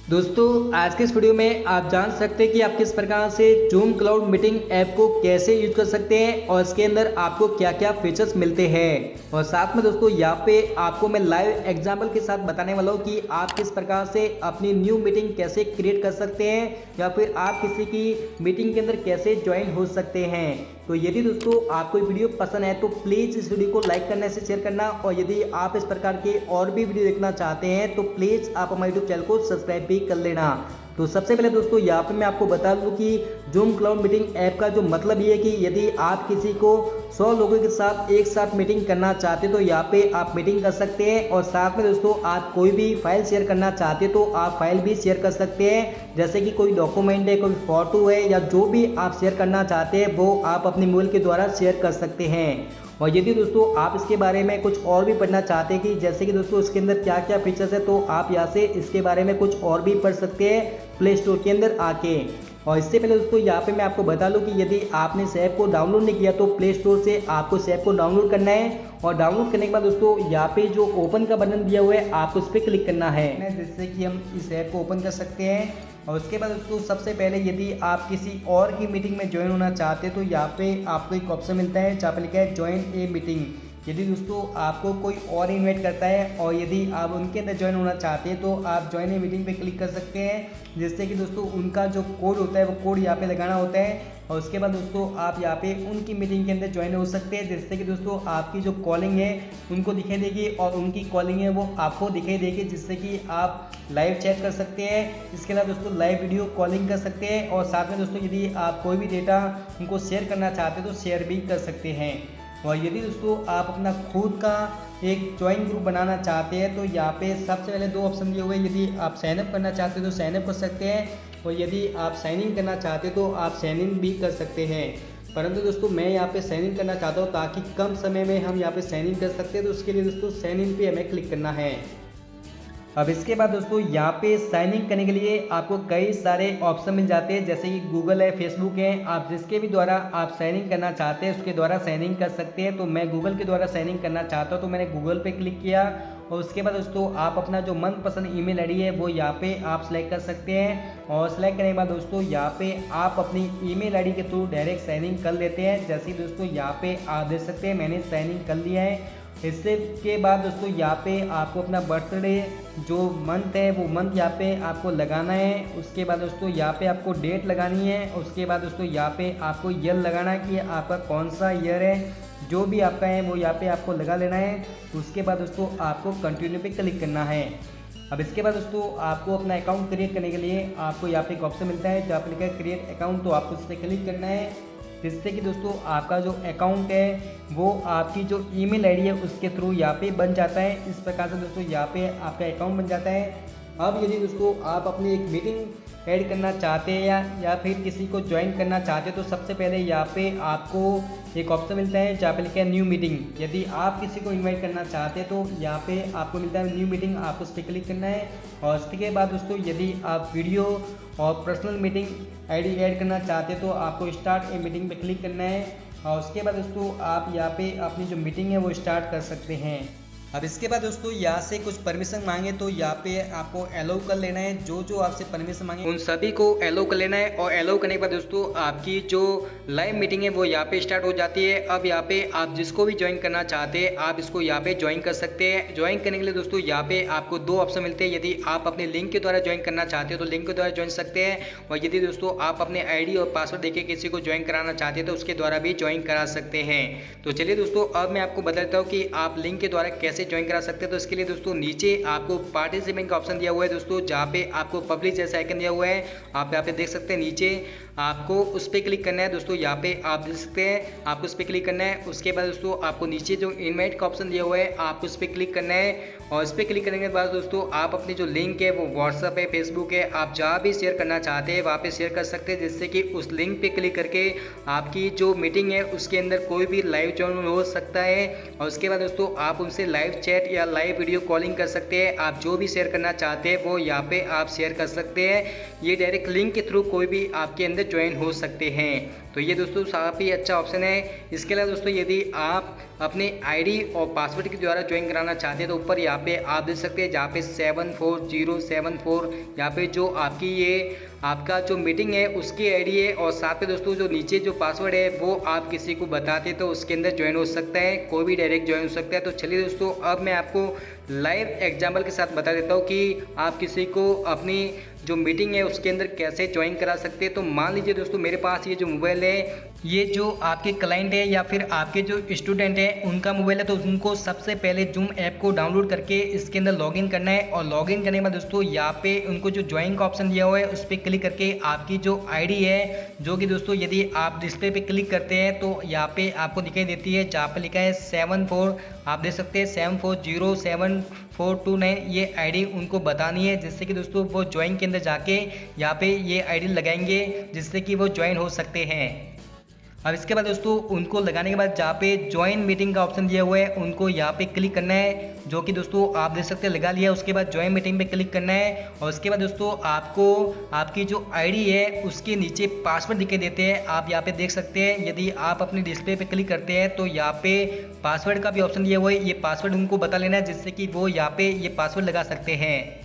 दोस्तों आज के इस वीडियो में आप जान सकते हैं कि आप किस प्रकार से जूम क्लाउड मीटिंग ऐप को कैसे यूज कर सकते हैं और इसके अंदर आपको क्या क्या फीचर्स मिलते हैं। और साथ में दोस्तों यहाँ पे आपको मैं लाइव एग्जांपल के साथ बताने वाला हूँ कि आप किस प्रकार से अपनी न्यू मीटिंग कैसे क्रिएट कर सकते हैं या फिर आप किसी की मीटिंग के अंदर कैसे ज्वाइन हो सकते हैं। तो यदि दोस्तों आपको वीडियो पसंद है तो प्लीज़ इस वीडियो को लाइक करने से शेयर करना, और यदि आप इस प्रकार के और भी वीडियो देखना चाहते हैं तो प्लीज़ आप हमारे यूट्यूब चैनल को सब्सक्राइब भी कर लेना। तो सबसे पहले दोस्तों यहाँ पे मैं आपको बता दूं कि जूम क्लाउड मीटिंग ऐप का जो मतलब ये है कि यदि आप किसी को 100 लोगों के साथ एक साथ मीटिंग करना चाहते तो यहाँ पे आप मीटिंग कर सकते हैं। और साथ में दोस्तों आप कोई भी फाइल शेयर करना चाहते तो आप फाइल भी शेयर कर सकते हैं, जैसे कि कोई डॉक्यूमेंट है, कोई फोटो है, या जो भी आप शेयर करना चाहते हैं वो आप अपनी मोबाइल के द्वारा शेयर कर सकते हैं। और यदि दोस्तों आप इसके बारे में कुछ और भी पढ़ना चाहते हैं कि जैसे कि दोस्तों इसके अंदर क्या क्या फीचर्स है, तो आप यहाँ से इसके बारे में कुछ और भी पढ़ सकते हैं प्ले स्टोर के अंदर आके। और इससे पहले दोस्तों यहाँ पे मैं आपको बता दूं कि यदि आपने इस ऐप को डाउनलोड नहीं किया तो प्ले स्टोर से आपको इस ऐप को डाउनलोड करना है। और डाउनलोड करने के बाद दोस्तों यहाँ पे जो ओपन का बटन दिया हुआ है आपको उस पर क्लिक करना है, जिससे कि हम इस ऐप को ओपन कर सकते हैं। और उसके बाद दोस्तों सबसे पहले यदि आप किसी और की मीटिंग में ज्वाइन होना चाहते हैं तो यहाँ पे आपको एक ऑप्शन मिलता है जहाँ पे लिखा है ज्वाइन ए मीटिंग। यदि दोस्तों आपको कोई और इनवाइट करता है और यदि आप उनके अंदर ज्वाइन होना चाहते हैं तो आप ज्वाइन ए मीटिंग पे क्लिक कर सकते हैं, जिससे कि दोस्तों उनका जो कोड होता है वो कोड यहाँ पे लगाना होता है। और उसके बाद दोस्तों आप यहाँ पे उनकी मीटिंग के अंदर ज्वाइन हो सकते हैं, जिससे कि दोस्तों आपकी जो कॉलिंग है उनको दिखाई देगी और उनकी कॉलिंग है वो आपको दिखाई देगी, जिससे कि आप लाइव चैट कर सकते हैं। इसके अलावा दोस्तों लाइव वीडियो कॉलिंग कर सकते हैं। और साथ में दोस्तों यदि आप कोई भी डेटा उनको शेयर करना चाहते हैं तो शेयर भी कर सकते हैं। और यदि दोस्तों आप अपना खुद का एक ज्वाइन ग्रुप बनाना चाहते हैं तो यहाँ पे सबसे पहले दो ऑप्शन दिए हुए हैं। यदि आप साइन अप करना चाहते हैं तो साइन अप कर सकते हैं, और यदि आप साइन इन करना चाहते हैं तो आप साइन इन भी कर सकते हैं। परंतु दोस्तों मैं यहाँ पे साइन इन करना चाहता हूँ ताकि कम समय में हम यहाँ पे साइन इन कर सकते हैं, तो उसके लिए दोस्तों साइन इन पे हमें क्लिक करना है। अब इसके बाद दोस्तों यहाँ पे साइन इन करने के लिए आपको कई सारे ऑप्शन मिल जाते हैं, जैसे कि गूगल है, फेसबुक है। आप जिसके भी द्वारा आप साइन इन करना चाहते हैं उसके द्वारा साइन इन कर सकते हैं। तो मैं गूगल के द्वारा साइन इन करना चाहता हूँ तो मैंने गूगल पे क्लिक किया। और उसके बाद दोस्तों आप अपना जो मनपसंद ईमेल आईडी है वो यहाँ पे आप सेलेक्ट कर सकते हैं। और सेलेक्ट करने के बाद दोस्तों यहाँ पे आप अपनी ईमेल आईडी के थ्रू डायरेक्ट साइन इन कर लेते हैं। जैसे ही दोस्तों यहाँ पे आप देख सकते हैं मैंने साइन इन कर लिया है। इससे के बाद दोस्तों यहाँ पे आपको अपना बर्थडे जो मंथ है वो मंथ यहाँ पे आपको लगाना है। उसके बाद दोस्तों यहाँ पे आपको डेट लगानी है। उसके बाद दोस्तों यहाँ पे आपको ईयर लगाना है कि आपका कौन सा ईयर है, जो भी आपका है वो यहाँ पे आपको लगा लेना है। उसके बाद दोस्तों आपको कंटिन्यू पे क्लिक करना है। अब इसके बाद दोस्तों आपको अपना अकाउंट क्रिएट करने के लिए आपको यहाँ पे एक ऑप्शन मिलता है जहाँ पे लिखा है क्रिएट अकाउंट, तो आपको इस पर क्लिक करना है, जिससे कि दोस्तों आपका जो अकाउंट है वो आपकी जो ईमेल आईडी है उसके थ्रू यहाँ पे बन जाता है। इस प्रकार से दोस्तों यहाँ पे आपका अकाउंट बन जाता है। अब यदि दोस्तों आप अपनी एक मीटिंग ऐड करना चाहते हैं या फिर किसी को ज्वाइन करना चाहते हैं तो सबसे पहले यहाँ पे आपको एक ऑप्शन मिलता है जहाँ पे लिखा है न्यू मीटिंग। यदि आप किसी को इनवाइट करना चाहते हैं तो यहाँ पे आपको मिलता है न्यू मीटिंग, आपको उस पर क्लिक करना है। और उसके बाद दोस्तों यदि आप वीडियो और पर्सनल मीटिंग आईडी ऐड करना चाहते हैं तो आपको स्टार्ट ए मीटिंग पे क्लिक करना है। और उसके बाद दोस्तों आप यहाँ पे अपनी जो मीटिंग है वो स्टार्ट कर सकते हैं। अब इसके बाद दोस्तों यहाँ से कुछ परमिशन मांगे तो यहाँ पे आपको अलाउ कर लेना है। जो आपसे परमिशन मांगे उन सभी को अलाउ कर लेना है। और अलाउ करने के बाद दोस्तों आपकी जो लाइव मीटिंग है वो यहाँ पे स्टार्ट हो जाती है। अब यहाँ पे आप जिसको भी ज्वाइन करना चाहते हैं आप इसको यहाँ पे ज्वाइन कर सकते हैं। ज्वाइन करने के लिए दोस्तों यहाँ पे आपको दो ऑप्शन मिलते हैं। यदि आप अपने लिंक के द्वारा ज्वाइन करना चाहते हो तो लिंक के द्वारा ज्वाइन सकते हैं, और यदि दोस्तों आप अपने ID और पासवर्ड देके किसी को ज्वाइन कराना चाहते हैं तो उसके द्वारा भी ज्वाइन करा सकते हैं। तो चलिए दोस्तों अब मैं आपको बता देता हूँ कि आप लिंक के द्वारा कैसे ज्वाइन करा सकते हैं। तो इसके लिए दोस्तों नीचे आपको पार्टिसिपेंट का ऑप्शन दिया हुआ है दोस्तों, जहाँ पे आपको पब्लिश जैसा आइकन दिया हुआ है, आप यहाँ पे देख सकते हैं। नीचे आपको उस पर क्लिक करना है दोस्तों, यहाँ पे आप देख सकते हैं आपको उस पर क्लिक करना है। उसके बाद दोस्तों आपको नीचे जो इनवाइट का ऑप्शन दिया हुआ है आपको उस पर क्लिक करना है। और इस पर क्लिक करने के बाद दोस्तों आप अपनी जो लिंक है वो व्हाट्सअप है, फेसबुक है, आप जहाँ भी शेयर करना चाहते हैं वहाँ पे शेयर कर सकते हैं, जिससे कि उस लिंक पे क्लिक करके आपकी जो मीटिंग है उसके अंदर कोई भी लाइव ज्वाइन हो सकता है। और उसके बाद दोस्तों आप उनसे लाइव चैट या लाइव वीडियो कॉलिंग कर सकते हैं। आप जो भी शेयर करना चाहते हैं वो यहाँ पे आप शेयर कर सकते हैं। ये डायरेक्ट लिंक के थ्रू कोई भी आपके अंदर ज्वाइन हो सकते हैं। तो ये दोस्तों काफ़ी अच्छा ऑप्शन है। इसके अलावा दोस्तों यदि आप अपने आईडी और पासवर्ड के द्वारा ज्वाइन कराना चाहते हैं तो ऊपर यहाँ पे आप देख सकते हैं जहाँ पे 74074 यहाँ पे जो आपकी ये आपका जो मीटिंग है उसकी आईडी है, और साथ में दोस्तों जो नीचे जो पासवर्ड है वो आप किसी को बताते तो उसके अंदर ज्वाइन हो सकता है, कोई भी डायरेक्ट ज्वाइन हो सकता है। तो चलिए दोस्तों अब मैं आपको लाइव एग्जाम्पल के साथ बता देता हूँ कि आप किसी को अपनी जो मीटिंग है उसके अंदर कैसे ज्वाइन करा सकते हैं। तो मान लीजिए दोस्तों मेरे पास ये जो मोबाइल है, ये जो आपके क्लाइंट है या फिर आपके जो स्टूडेंट है उनका मोबाइल है, तो उनको सबसे पहले जूम ऐप को डाउनलोड करके इसके अंदर लॉगिन करना है। और लॉगिन करने के बाद दोस्तों यहाँ पे उनको जो ज्वाइन का ऑप्शन दिया हुआ है उस पर क्लिक करके आपकी जो आईडी है, जो कि दोस्तों यदि आप डिस्प्ले पे क्लिक करते हैं तो यहाँ पे आपको दिखाई देती है जहाँ पे लिखा है 74, आप देख सकते हैं 740742 ये आईडी उनको बतानी है, जिससे कि दोस्तों वो ज्वाइन के अंदर जाके यहाँ पे ये आईडी लगाएंगे जिससे कि वो ज्वाइन हो सकते हैं। अब इसके बाद दोस्तों उनको लगाने के बाद जहाँ पे ज्वाइन मीटिंग का ऑप्शन दिया हुआ है उनको यहाँ पे क्लिक करना है, जो कि दोस्तों आप देख सकते हैं लगा लिया। उसके बाद ज्वाइन मीटिंग पे क्लिक करना है और उसके बाद दोस्तों आपको आपकी जो आईडी है उसके नीचे पासवर्ड दिखाई देते हैं, आप यहाँ पे देख सकते हैं। यदि आप अपने डिस्प्ले पे क्लिक करते हैं तो यहाँ पे पासवर्ड का भी ऑप्शन दिया हुआ है, ये पासवर्ड उनको बता लेना है जिससे कि वो यहाँ पे ये पासवर्ड लगा सकते हैं।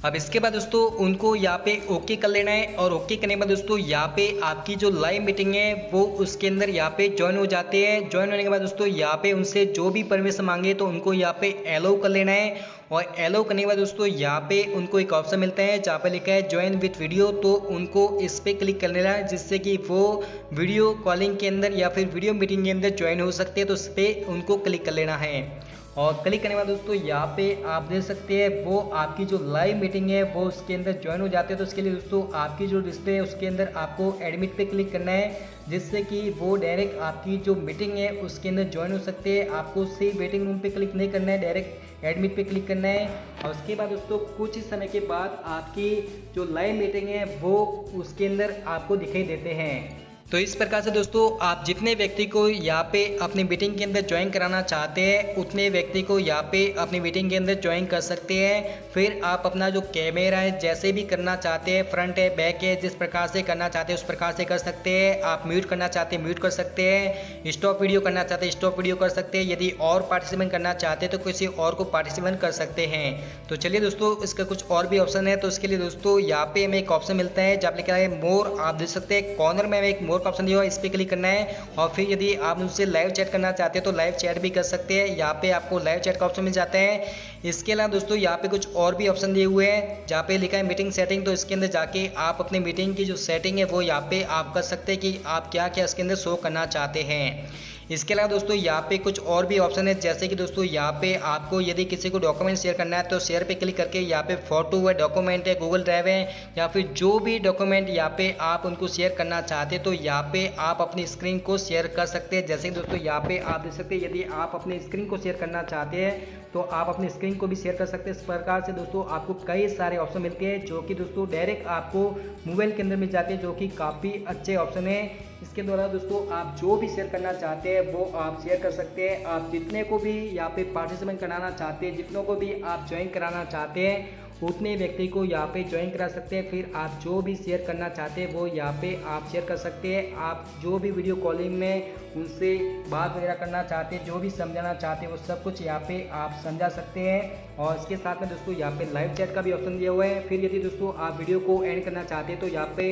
अब इसके बाद दोस्तों उनको यहाँ पे ओके कर लेना है, और ओके करने के बाद दोस्तों यहाँ पे आपकी जो लाइव मीटिंग है वो उसके अंदर यहाँ पे ज्वाइन हो जाते हैं। ज्वाइन होने के बाद दोस्तों यहाँ पे उनसे जो भी परमिशन मांगे तो उनको यहाँ पे एलो कर लेना है, और एलो करने के बाद दोस्तों यहाँ पे उनको एक ऑप्शन मिलता है जहाँ पे लिखा है ज्वाइन विथ वीडियो, तो उनको इस पर क्लिक कर लेना है जिससे कि वो वीडियो कॉलिंग के अंदर या फिर वीडियो मीटिंग के अंदर ज्वाइन हो सकते हैं। तो इस पर उनको क्लिक कर लेना है, और क्लिक करने के बाद दोस्तों यहाँ पे आप देख सकते हैं वो आपकी जो लाइव मीटिंग है वो उसके अंदर ज्वाइन हो जाते हैं। तो इसके लिए दोस्तों आपकी जो डिस्प्ले है उसके अंदर आपको एडमिट पे क्लिक करना है, जिससे कि वो डायरेक्ट आपकी जो मीटिंग है उसके अंदर ज्वाइन हो सकते हैं। आपको सिर्फ वेटिंग रूम पे क्लिक नहीं करना है, डायरेक्ट एडमिट पे क्लिक करना है। और उसके बाद दोस्तों कुछ ही समय के बाद आपकी जो लाइव मीटिंग है वो उसके अंदर आपको दिखाई देते हैं। तो इस प्रकार से दोस्तों आप जितने व्यक्ति को यहाँ पे अपनी मीटिंग के अंदर ज्वाइन कराना चाहते हैं उतने व्यक्ति को यहाँ पे अपनी मीटिंग के अंदर ज्वाइन कर सकते हैं। फिर आप अपना जो कैमरा है जैसे भी करना चाहते हैं, फ्रंट है बैक है, जिस प्रकार से करना चाहते हैं उस प्रकार से कर सकते हैं। आप म्यूट करना चाहते हैं म्यूट कर सकते हैं, स्टॉप वीडियो करना चाहते हैं स्टॉप वीडियो कर सकते हैं। यदि और पार्टिसिपेंट करना चाहते हैं तो किसी और को पार्टिसिपेंट कर सकते हैं। तो चलिए दोस्तों इसका कुछ और भी ऑप्शन है। तो इसके लिए दोस्तों यहाँ पे हमें एक ऑप्शन मिलता है जहाँ पे लिखा है मोर, आप देख सकते हैं कॉर्नर में हमें एक मोर का ऑप्शन दिया हुआ है, इस पर क्लिक करना है। और फिर यदि आप उनसे लाइव चैट करना चाहते हैं तो लाइव चैट भी कर सकते हैं, यहाँ पे आपको लाइव चैट का ऑप्शन मिल जाता है। इसके अलावा दोस्तों यहाँ पे कुछ और भी ऑप्शन दिए हुए हैं जहाँ पे लिखा है मीटिंग सेटिंग, तो इसके अंदर जाके आप अपने मीटिंग की जो सेटिंग है वो यहाँ पे आप कर सकते हैं कि आप क्या क्या इसके अंदर शो करना चाहते हैं। इसके अलावा दोस्तों यहाँ पे कुछ और भी ऑप्शन है, जैसे कि दोस्तों यहाँ पे आपको यदि किसी को डॉक्यूमेंट शेयर करना है तो शेयर पे क्लिक करके यहाँ पे फोटो है, डॉक्यूमेंट है, गूगल ड्राइव है, या फिर जो भी डॉक्यूमेंट यहाँ पे आप उनको शेयर करना चाहते हैं तो यहाँ पे आप अपनी स्क्रीन को शेयर कर सकते हैं। जैसे कि दोस्तों यहाँ पे आप देख सकते हैं यदि आप अपनी स्क्रीन को शेयर करना चाहते हैं तो आप अपनी स्क्रीन को भी शेयर कर सकते हैं। इस प्रकार से दोस्तों आपको कई सारे ऑप्शन मिलते हैं जो कि दोस्तों डायरेक्ट आपको मोबाइल के अंदर मिल जाते हैं, जो कि काफ़ी अच्छे ऑप्शन है। इसके द्वारा दोस्तों आप जो भी शेयर करना चाहते हैं वो आप शेयर कर सकते हैं। आप जितने को भी यहाँ पे पार्टिसिपेंट कराना चाहते हैं, जितनों को भी आप ज्वाइन कराना चाहते हैं उतने व्यक्ति को यहाँ पे ज्वाइन करा सकते हैं। फिर आप जो भी शेयर करना चाहते हैं वो यहाँ पे आप शेयर कर सकते हैं। आप जो भी वीडियो कॉलिंग में उनसे बात वगैरह करना चाहते हैं, जो भी समझाना चाहते हैं वो सब कुछ यहाँ पे आप समझा सकते हैं। और इसके साथ में दोस्तों यहाँ पे लाइव चैट का भी ऑप्शन दिया हुआ है। फिर यदि दोस्तों आप वीडियो को एंड करना चाहते हैं तो यहाँ पे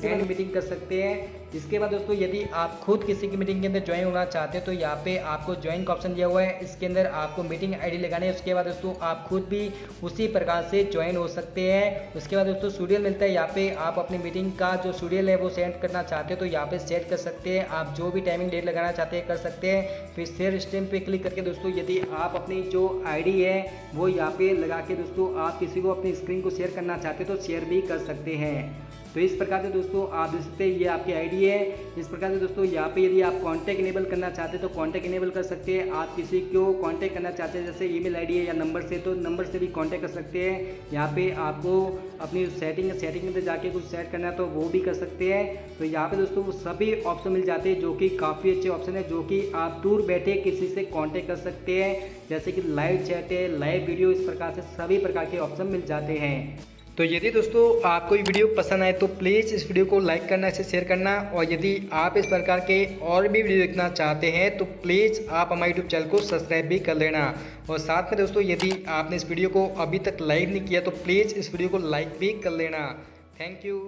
एंड मीटिंग कर सकते हैं। इसके बाद दोस्तों यदि आप खुद किसी की मीटिंग के अंदर ज्वाइन होना चाहते हैं तो यहाँ पे आपको ज्वाइन का ऑप्शन दिया हुआ है, इसके अंदर आपको मीटिंग आईडी लगानी है। उसके बाद दोस्तों आप खुद भी उसी प्रकार से ज्वाइन हो सकते हैं। उसके बाद दोस्तों शेड्यूल मिलता है, यहाँ पे आप अपनी मीटिंग का जो शेड्यूल है वो सेट करना चाहते हैं तो यहाँ पे सेट कर सकते हैं। आप जो भी टाइमिंग डेट लगाना चाहते हैं कर सकते हैं। फिर शेयर स्ट्रीम पे क्लिक करके दोस्तों यदि आप अपनी जो आईडी है वो यहाँ पे लगा के दोस्तों आप किसी को अपनी स्क्रीन को शेयर करना चाहते हैं तो शेयर भी कर सकते हैं। तो इस प्रकार से दोस्तों आप देख सकते हैं ये आपकी आईडी है। इस प्रकार से दोस्तों यहाँ पे यदि आप कांटेक्ट इनेबल करना चाहते हैं तो कांटेक्ट इनेबल कर सकते हैं। आप किसी को कांटेक्ट करना चाहते हैं जैसे ईमेल आईडी है या नंबर से, तो नंबर से भी कांटेक्ट कर सकते हैं। यहाँ पे आपको अपनी सेटिंग के अंदर जाके कुछ सेट करना है तो वो भी कर सकते हैं। तो यहाँ पे दोस्तों वो सभी ऑप्शन मिल जाते हैं जो कि काफ़ी अच्छे ऑप्शन है, जो कि आप दूर बैठे किसी से कॉन्टेक्ट कर सकते हैं, जैसे कि लाइव चैट है, लाइव वीडियो, इस प्रकार से सभी प्रकार के ऑप्शन मिल जाते हैं। तो यदि दोस्तों आपको ये वीडियो पसंद आए तो प्लीज़ इस वीडियो को लाइक करना, इसे शेयर करना, और यदि आप इस प्रकार के और भी वीडियो देखना चाहते हैं तो प्लीज़ आप हमारे यूट्यूब चैनल को सब्सक्राइब भी कर लेना। और साथ में दोस्तों यदि आपने इस वीडियो को अभी तक लाइक नहीं किया तो प्लीज़ इस वीडियो को लाइक भी कर लेना। Thank you.